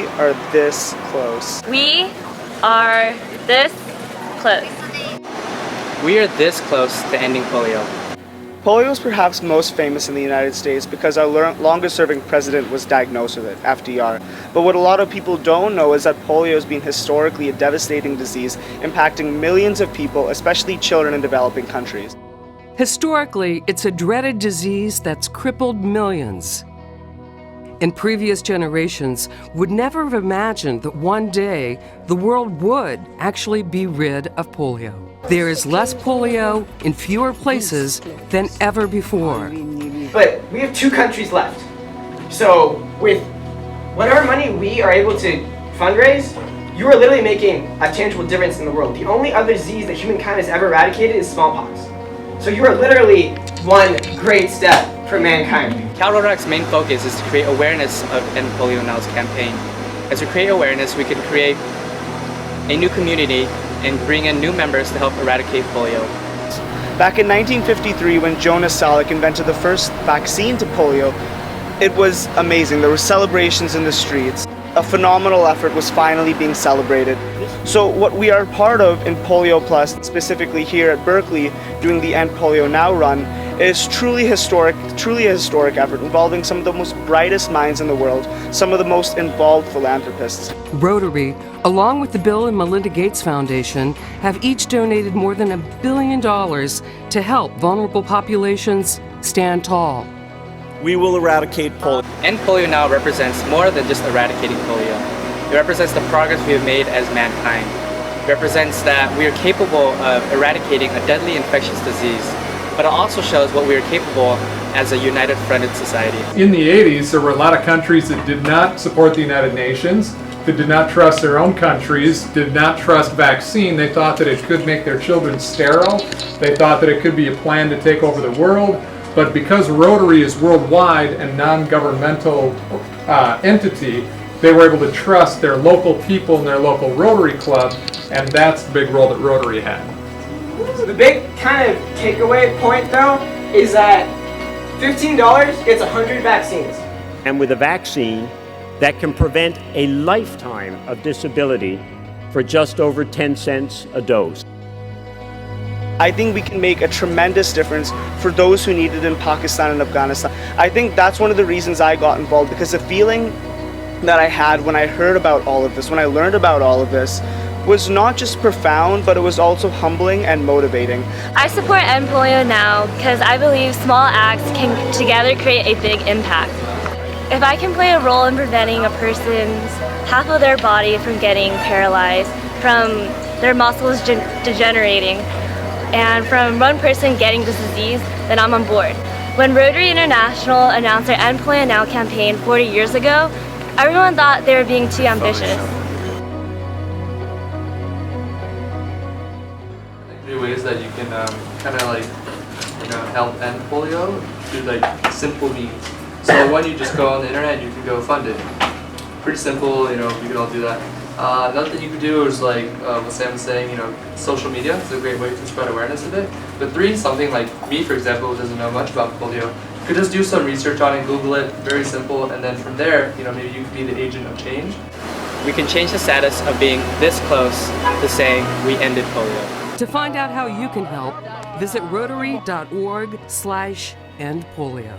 we are this close. We are this close. We are this close to ending polio. Polio is perhaps most famous in the United States because our longest-serving president was diagnosed with it, FDR. But what a lot of people don't know is that polio has been historically a devastating disease impacting millions of people, especially children in developing countries. Historically, it's a dreaded disease that's crippled millions. And previous generations would never have imagined that one day the world would actually be rid of polio. There is less polio in fewer places than ever before. But we have 2 countries left. So with whatever money we are able to fundraise, you are literally making a tangible difference in the world. The only other disease that humankind has ever eradicated is smallpox. So you are literally one great step for mankind. CALROTARACT's main focus is to create awareness of End Polio Now's campaign. As we create awareness, we can create a new community and bring in new members to help eradicate polio. Back in 1953, when Jonas Salk invented the first vaccine to polio, it was amazing. There were celebrations in the streets. A phenomenal effort was finally being celebrated. So what we are part of in Polio Plus, specifically here at Berkeley, doing the End Polio Now run, is truly a historic effort involving some of the most brightest minds in the world, some of the most involved philanthropists. Rotary, along with the Bill and Melinda Gates Foundation, have each donated more than $1 billion to help vulnerable populations stand tall. We will eradicate polio. End Polio Now represents more than just eradicating polio. It represents the progress we have made as mankind. It represents that we are capable of eradicating a deadly infectious disease, but it also shows what we are capable as a united, fronted society. In the 80s, there were a lot of countries that did not support the United Nations, that did not trust their own countries, did not trust vaccine. They thought that it could make their children sterile. They thought that it could be a plan to take over the world. But because Rotary is worldwide and non-governmental entity, they were able to trust their local people and their local Rotary club, and that's the big role that Rotary had. So the big kind of takeaway point though is that $15 gets 100 vaccines. And with a vaccine that can prevent a lifetime of disability for just over 10 cents a dose. I think we can make a tremendous difference for those who need it in Pakistan and Afghanistan. I think that's one of the reasons I got involved, because the feeling that I had when I heard about all of this, when I learned about all of this, was not just profound, but it was also humbling and motivating. I support End Polio Now because I believe small acts can together create a big impact. If I can play a role in preventing a person's half of their body from getting paralyzed, from their muscles degenerating, and from one person getting this disease, then I'm on board. When Rotary International announced their End Polio Now campaign 40 years ago, everyone thought they were being too ambitious. 3 ways that you can kind of help end polio through like simple means. So one, you just go on the internet and you can go fund it. Pretty simple, you can all do that. Another thing you could do is like what Sam was saying, social media is a great way to spread awareness of it. But 3, something like me, for example, who doesn't know much about polio, you could just do some research on it, Google it, very simple, and then from there, maybe you could be the agent of change. We can change the status of being this close to saying we ended polio. To find out how you can help, visit rotary.org/endpolio.